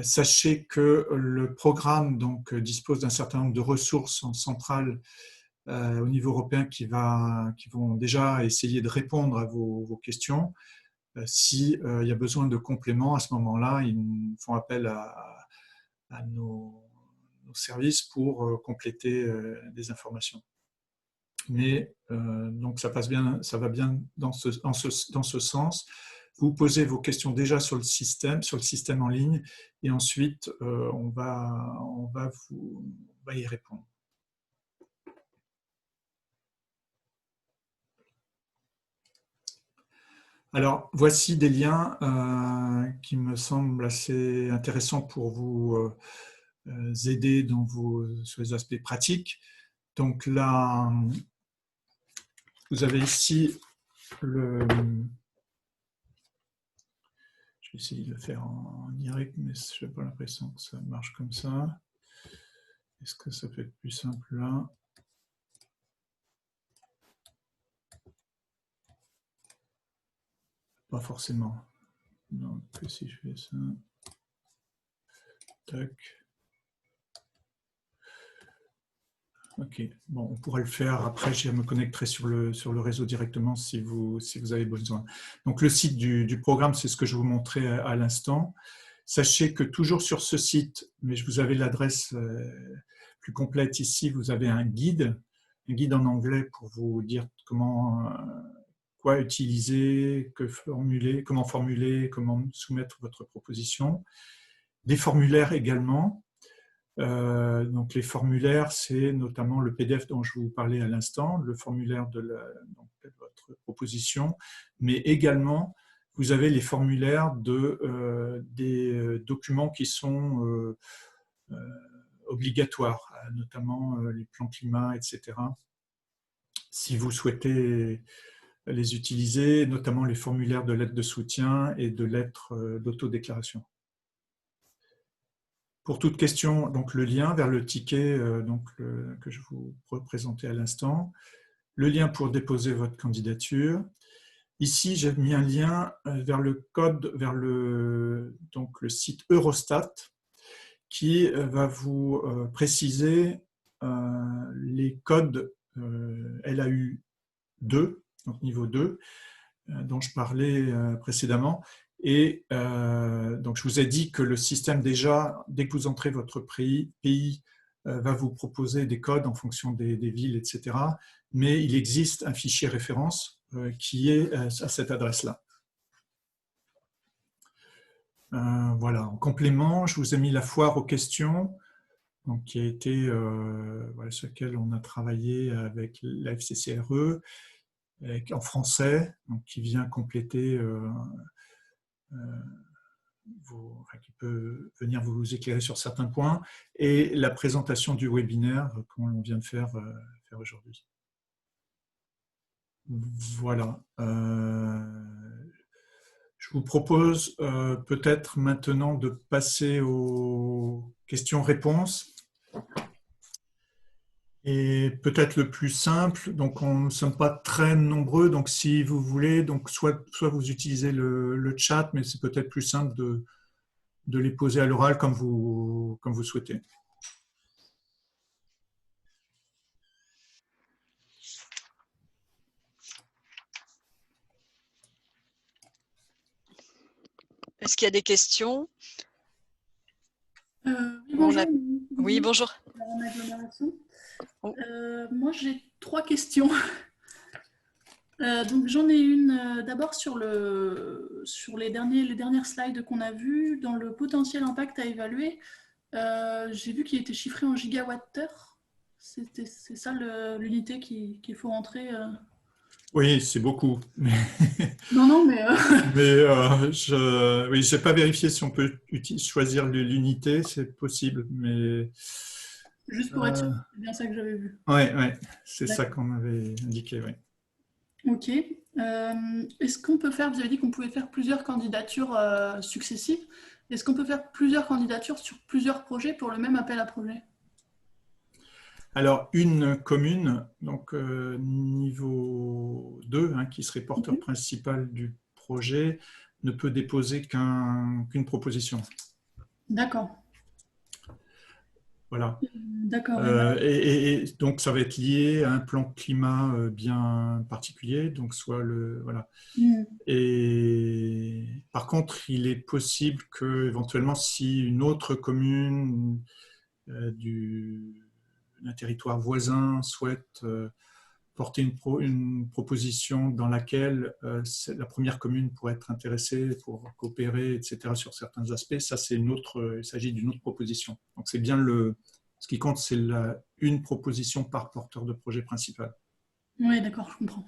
Sachez que le programme dispose d'un certain nombre de ressources centrales au niveau européen qui vont déjà essayer de répondre à vos questions. S'il y a besoin de compléments, à ce moment-là, ils font appel à nos services pour compléter des informations. Mais donc ça va bien dans ce sens. Vous posez vos questions déjà sur le système en ligne, et ensuite on va y répondre. Alors, voici des liens qui me semblent assez intéressants pour vous aider sur les aspects pratiques. Donc là, vous avez ici je vais essayer de le faire en direct, mais je n'ai pas l'impression que ça marche comme ça. Est-ce que ça peut être plus simple là? Pas forcément. Donc, si je fais ça, tac. Ok, bon, on pourrait le faire. Après, je me connecterai sur le réseau directement si vous avez besoin. Donc, le site du programme, c'est ce que je vous montrais à l'instant. Sachez que toujours sur ce site, mais je vous avais l'adresse plus complète ici, vous avez un guide en anglais pour vous dire quoi utiliser, comment formuler, comment soumettre votre proposition. Des formulaires également. Donc les formulaires, c'est notamment le PDF dont je vous parlais à l'instant, le formulaire de votre proposition, mais également vous avez les formulaires des documents qui sont obligatoires, notamment les plans climat, etc. Si vous souhaitez les utiliser, notamment les formulaires de lettres de soutien et de lettres d'autodéclaration. Pour toute question, donc le lien vers le ticket que je vous présentais à l'instant, le lien pour déposer votre candidature. Ici, j'ai mis un lien vers le code, vers le site Eurostat, qui va vous préciser les codes LAU 2, donc niveau 2, dont je parlais précédemment. Et donc, je vous ai dit que le système, déjà, dès que vous entrez votre pays va vous proposer des codes en fonction des villes, etc. Mais il existe un fichier référence qui est à cette adresse-là. Voilà. En complément, je vous ai mis la foire aux questions, donc, qui a été sur laquelle on a travaillé avec la FCCRE, en français, donc, qui vient compléter qui peut venir vous éclairer sur certains points, et la présentation du webinaire comme on vient de faire aujourd'hui. Voilà. Je vous propose peut-être maintenant de passer aux questions-réponses. Et peut-être le plus simple, donc on ne sommes pas très nombreux, donc si vous voulez, donc soit vous utilisez le chat, mais c'est peut-être plus simple de les poser à l'oral comme vous souhaitez. Est-ce qu'il y a des questions? Oui, bonjour. Oui, bonjour. Moi, j'ai 3 questions. Donc, j'en ai une d'abord sur les dernières slides qu'on a vues. Dans le potentiel impact à évaluer, j'ai vu qu'il était chiffré en gigawattheure. C'est ça l'unité qu'il faut rentrer Oui, c'est beaucoup. Non, mais… je n'ai pas vérifié si on peut choisir l'unité, c'est possible, mais… Juste pour être sûr, c'est bien ça que j'avais vu. Oui, c'est ça qu'on avait indiqué, oui. Ok. Est-ce qu'on peut faire, vous avez dit qu'on pouvait faire plusieurs candidatures successives. Est-ce qu'on peut faire plusieurs candidatures sur plusieurs projets pour le même appel à projet? Alors, une commune, donc niveau 2, qui serait porteur principal du projet, ne peut déposer qu'une proposition. D'accord. Voilà. D'accord. Et donc, ça va être lié à un plan climat bien particulier, donc soit le… Voilà. Et par contre, il est possible que, éventuellement, si une autre commune d'un territoire voisin souhaite porter une proposition dans laquelle la première commune pourrait être intéressée pour coopérer, etc., sur certains aspects, ça c'est il s'agit d'une autre proposition. Donc c'est bien ce qui compte, c'est une proposition par porteur de projet principal. Oui, d'accord, je comprends.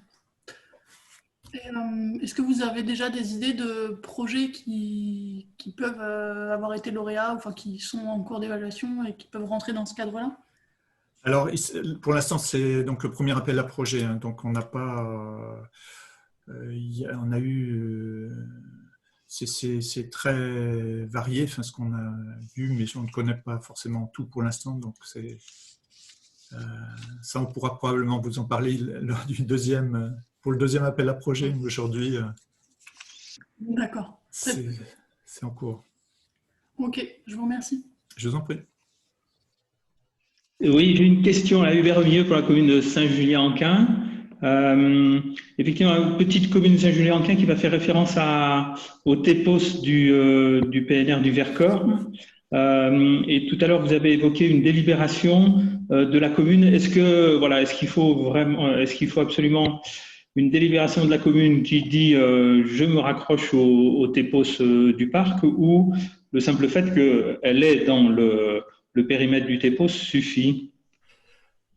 Est-ce que vous avez déjà des idées de projets qui peuvent avoir été lauréats, enfin qui sont en cours d'évaluation et qui peuvent rentrer dans ce cadre-là? Alors, pour l'instant, c'est donc le premier appel à projet. Donc, on n'a pas… on a eu… c'est très varié, ce qu'on a vu, mais on ne connaît pas forcément tout pour l'instant. Donc, ça, on pourra probablement vous en parler lors pour le deuxième appel à projet. Aujourd'hui, d'accord. C'est en cours. Ok, je vous remercie. Je vous en prie. Oui, j'ai une question à Hubert Mieux pour la commune de Saint-Julien-en-Quin. Effectivement, une petite commune de Saint-Julien-en-Quin qui va faire référence au TEPOS du PNR du Vercors. Et tout à l'heure, vous avez évoqué une délibération de la commune. Est-ce qu'il faut absolument une délibération de la commune qui dit je me raccroche au TEPOS du parc, ou le simple fait qu'elle est dans le périmètre du TEPOS suffit?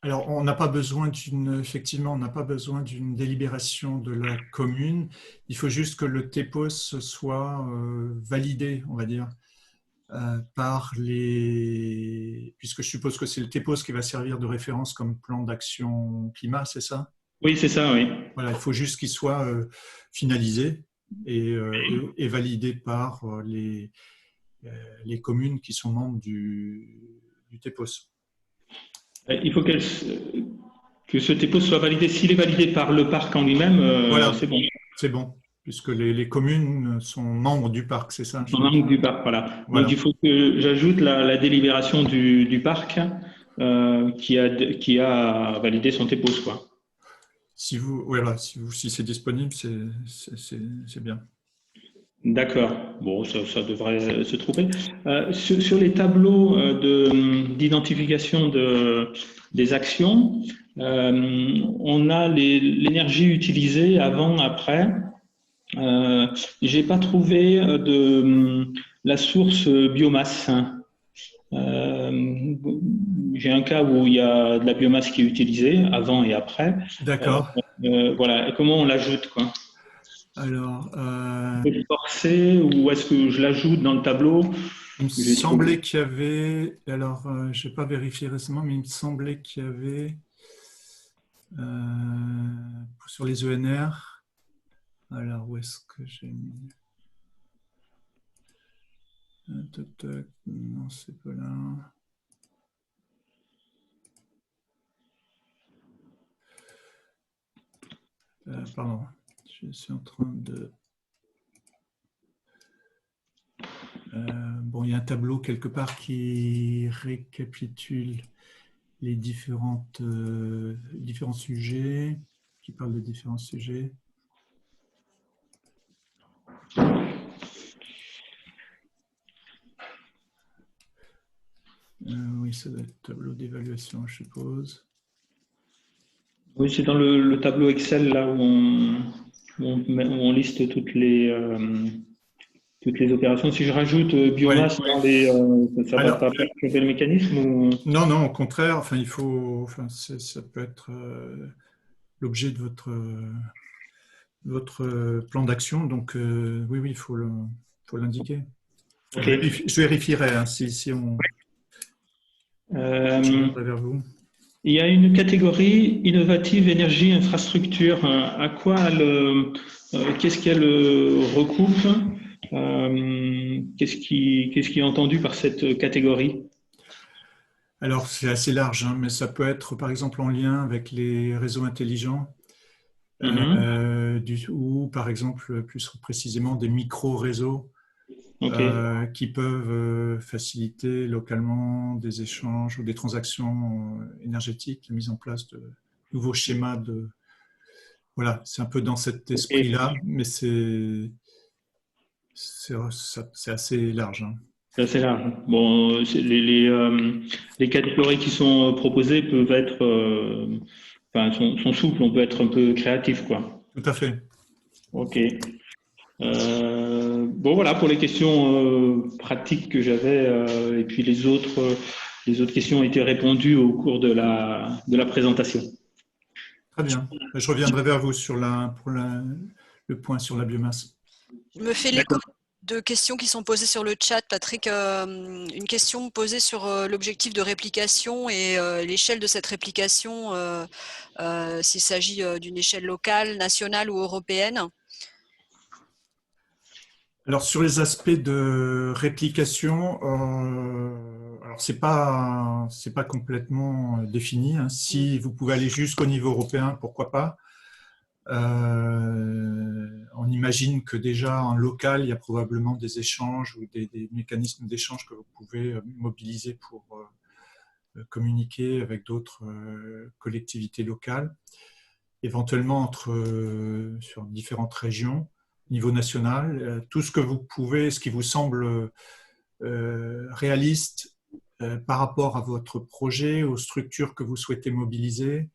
Alors, on n'a pas besoin effectivement, on n'a pas besoin d'une délibération de la commune. Il faut juste que le TEPOS soit validé, on va dire, puisque je suppose que c'est le TEPOS qui va servir de référence comme plan d'action climat, c'est ça? Oui, c'est ça, oui. Voilà, il faut juste qu'il soit finalisé et validé par les communes qui sont membres du TEPOS. Il faut que ce TEPOS soit validé. S'il est validé par le parc en lui-même, Voilà, c'est bon. c'est bon, puisque les communes sont membres du parc, c'est ça? En membre du parc, voilà. Voilà. Donc, il faut que j'ajoute la délibération du parc qui a validé son TEPOS, quoi. Si c'est disponible, c'est bien. D'accord. Bon, ça devrait se trouver. Sur les tableaux d'identification des actions, on a l'énergie utilisée avant, après. J'ai pas trouvé la source biomasse. J'ai un cas où il y a de la biomasse qui est utilisée avant et après. D'accord. Voilà. Et comment on l'ajoute, quoi? Alors, Est-ce forcé ou est-ce que je l'ajoute dans le tableau? il me semblait qu'il y avait, alors je n'ai pas vérifié récemment, mais il me semblait qu'il y avait sur les ENR, alors où est-ce que j'ai mis? Non, c'est pas là. Pardon, je suis en train de... bon, il y a un tableau quelque part qui récapitule les différents sujets, qui parle de différents sujets. Oui, ça doit être le tableau d'évaluation, je suppose. Oui, c'est dans le tableau Excel là où on liste toutes les opérations. Si je rajoute biomasse dans ça ne va pas perturber le mécanisme ou... Non, non, au contraire. Enfin, ça peut être l'objet de votre plan d'action. Donc, oui, il faut l'indiquer. Okay. Je vérifierai si on... je reviendrai vers vous. Il y a une catégorie innovative énergie infrastructure. À quoi qu'est-ce qu'elle recoupe? Qu'est-ce qui est entendu par cette catégorie? Alors, c'est assez large, hein, mais ça peut être, par exemple, en lien avec les réseaux intelligents ou, par exemple, plus précisément, des micro-réseaux qui peuvent faciliter localement des échanges ou des transactions énergétiques, la mise en place de nouveaux schémas de... Voilà, c'est un peu dans cet esprit-là, mais c'est assez large. Hein. C'est assez large. Bon, les catégories qui sont proposées peuvent être, sont souples, on peut être un peu créatif, quoi. Tout à fait. Ok. Bon, voilà pour les questions pratiques que j'avais, et puis les autres questions ont été répondues au cours de la présentation. Très bien. Je reviendrai vers vous pour le point sur la biomasse. Je me fais l'écho de questions qui sont posées sur le chat, Patrick. Une question posée sur l'objectif de réplication et l'échelle de cette réplication, s'il s'agit d'une échelle locale, nationale ou européenne. Alors, sur les aspects de réplication, alors c'est pas complètement défini. Hein. Si vous pouvez aller jusqu'au niveau européen, pourquoi pas. On imagine que déjà en local, il y a probablement des échanges ou des mécanismes d'échange que vous pouvez mobiliser pour communiquer avec d'autres collectivités locales, éventuellement sur différentes régions, niveau national, tout ce que vous pouvez, ce qui vous semble réaliste par rapport à votre projet, aux structures que vous souhaitez mobiliser.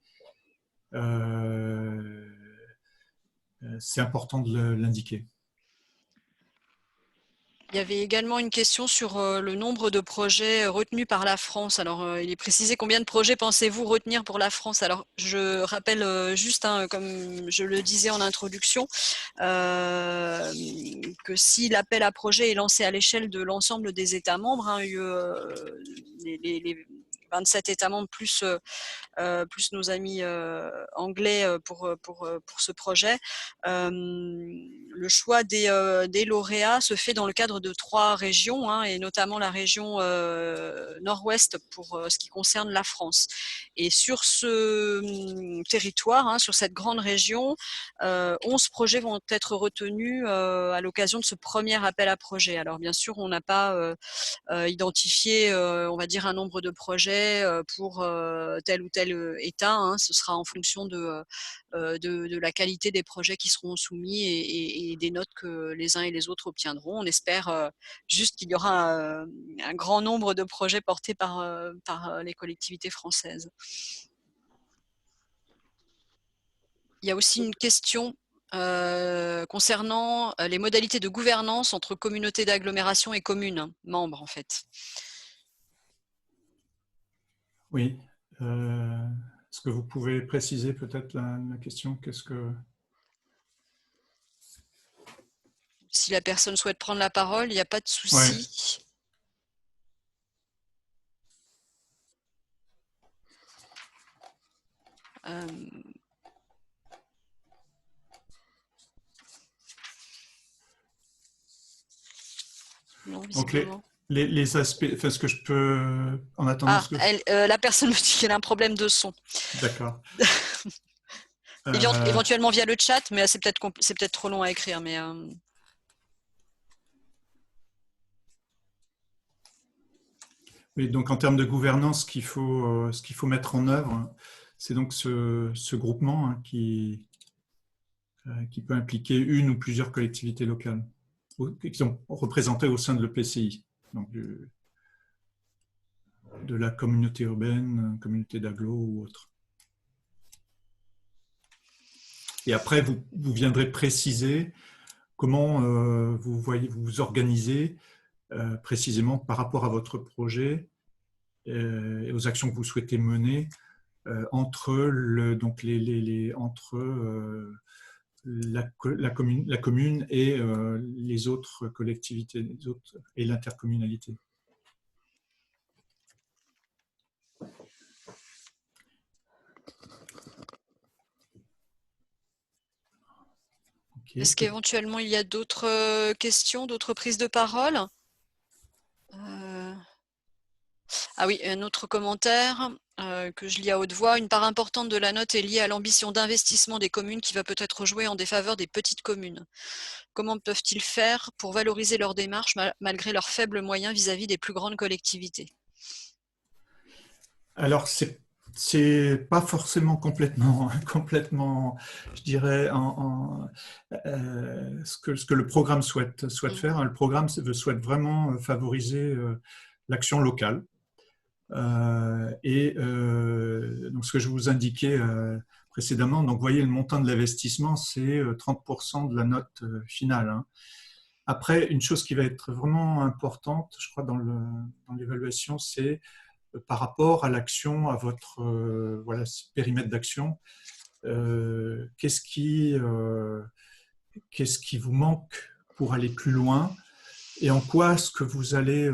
c'est important de l'indiquer. Il y avait également une question sur le nombre de projets retenus par la France. Alors, il est précisé combien de projets pensez-vous retenir pour la France? Alors, je rappelle juste, hein, comme je le disais en introduction, que si l'appel à projet est lancé à l'échelle de l'ensemble des États membres, hein, les 27 États membres plus nos amis anglais pour ce projet. Le choix des lauréats se fait dans le cadre de 3 régions, hein, et notamment la région nord-ouest pour ce qui concerne la France. Et sur ce territoire, hein, sur cette grande région, 11 projets vont être retenus à l'occasion de ce premier appel à projet. Alors bien sûr, on n'a pas identifier, on va dire, un nombre de projets pour tel ou tel État, hein. Ce sera en fonction de la qualité des projets qui seront soumis et des notes que les uns et les autres obtiendront. On espère juste qu'il y aura un grand nombre de projets portés par les collectivités françaises. Il y a aussi une question concernant les modalités de gouvernance entre communautés d'agglomération et communes membres, en fait. Oui. Est-ce que vous pouvez préciser peut-être la question? Qu'est-ce que... Si la personne souhaite prendre la parole, il n'y a pas de souci. Ouais. Non, visiblement. Les aspects, enfin, ce que je peux, en attendant... la personne me dit qu'elle a un problème de son. D'accord. Éventuellement via le chat, mais c'est peut-être trop long à écrire. Mais Oui, donc en termes de gouvernance, ce qu'il faut mettre en œuvre, c'est donc ce groupement, hein, qui peut impliquer une ou plusieurs collectivités locales qui sont représentées au sein de l'EPCI, donc de la communauté urbaine, communauté d'agglo ou autre. Et après, vous viendrez préciser comment vous vous organisez précisément par rapport à votre projet et aux actions que vous souhaitez mener entre la commune et les autres collectivités et l'intercommunalité. Est-ce qu'éventuellement il y a d'autres questions, d'autres prises de parole? Ah oui, un autre commentaire que je lis à haute voix. Une part importante de la note est liée à l'ambition d'investissement des communes qui va peut-être jouer en défaveur des petites communes. Comment peuvent-ils faire pour valoriser leur démarche malgré leurs faibles moyens vis-à-vis des plus grandes collectivités? Alors, c'est pas forcément complètement, je dirais, ce que le programme souhaite faire. Le programme souhaite vraiment favoriser l'action locale. Donc, ce que je vous indiquais précédemment, donc, vous voyez, le montant de l'investissement, c'est 30% de la note finale, hein. Après, une chose qui va être vraiment importante, je crois, dans l'évaluation, c'est par rapport à l'action, à votre périmètre d'action, qu'est-ce qui vous manque pour aller plus loin et en quoi est-ce que vous allez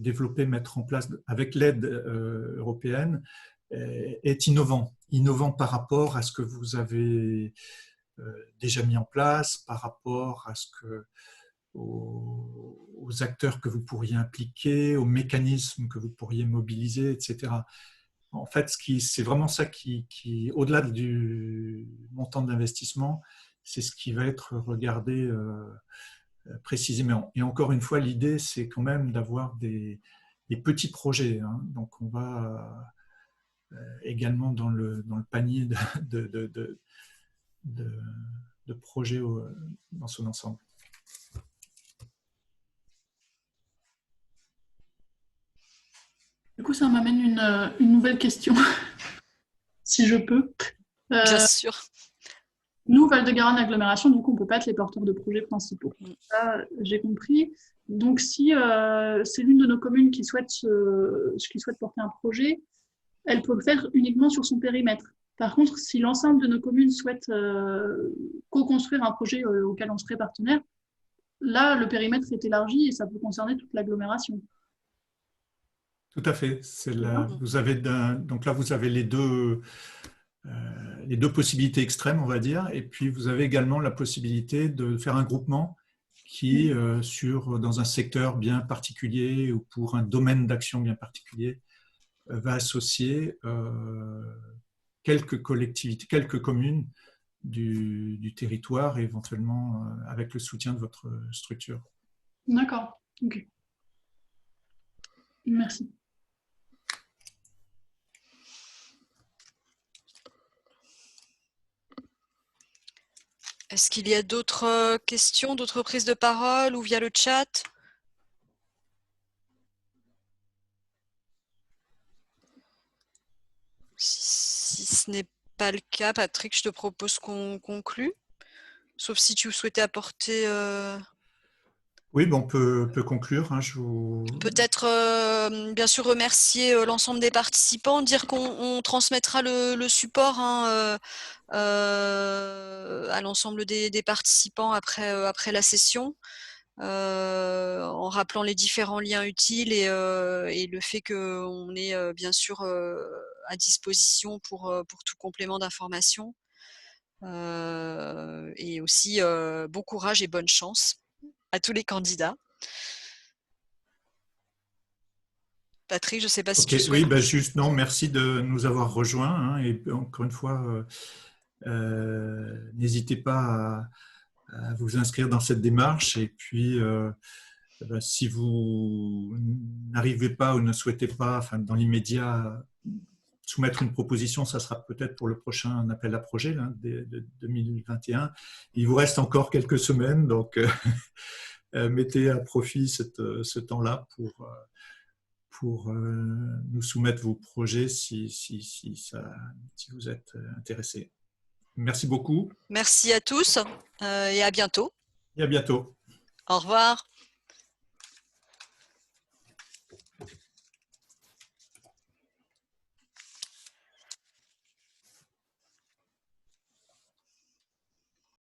développer, mettre en place avec l'aide européenne est innovant par rapport à ce que vous avez déjà mis en place, par rapport à aux acteurs que vous pourriez impliquer, aux mécanismes que vous pourriez mobiliser, etc. En fait, c'est vraiment ça qui au-delà du montant d'investissement, c'est ce qui va être regardé précisément. Et encore une fois, l'idée, c'est quand même d'avoir des petits projets, hein. Donc, on va également dans le panier de projets dans son ensemble. Du coup, ça m'amène une nouvelle question, si je peux. Bien sûr. Nous, Val-de-Garonne Agglomération, donc on ne peut pas être les porteurs de projets principaux. Ça, j'ai compris. Donc, si c'est l'une de nos communes qui souhaite porter un projet, elle peut le faire uniquement sur son périmètre. Par contre, si l'ensemble de nos communes souhaitent co-construire un projet auquel on serait partenaire, là, le périmètre est élargi et ça peut concerner toute l'agglomération. Tout à fait. Donc là, vous avez les deux possibilités extrêmes, on va dire, et puis vous avez également la possibilité de faire un groupement qui, dans un secteur bien particulier ou pour un domaine d'action bien particulier, va associer quelques collectivités, quelques communes du territoire, et éventuellement avec le soutien de votre structure. D'accord. Ok. Merci. Est-ce qu'il y a d'autres questions, d'autres prises de parole ou via le chat? Si ce n'est pas le cas, Patrick, je te propose qu'on conclue. Sauf si tu souhaitais apporter... Oui, bon, on peut conclure. Hein, Peut-être, bien sûr, remercier l'ensemble des participants, dire qu'on transmettra le support à l'ensemble des participants après la session, en rappelant les différents liens utiles et le fait qu'on est bien sûr à disposition pour tout complément d'information. Et aussi, bon courage et bonne chance à tous les candidats. Patrick, je ne sais pas si tu souhaites. Oui, juste, non, merci de nous avoir rejoints. Hein, et encore une fois, n'hésitez pas à vous inscrire dans cette démarche. Et puis, si vous n'arrivez pas ou ne souhaitez pas, enfin, dans l'immédiat, soumettre une proposition, ça sera peut-être pour le prochain appel à projet là, de 2021. Il vous reste encore quelques semaines, donc mettez à profit ce temps-là pour nous soumettre vos projets si vous êtes intéressés. Merci beaucoup. Merci à tous et à bientôt. Et à bientôt. Au revoir.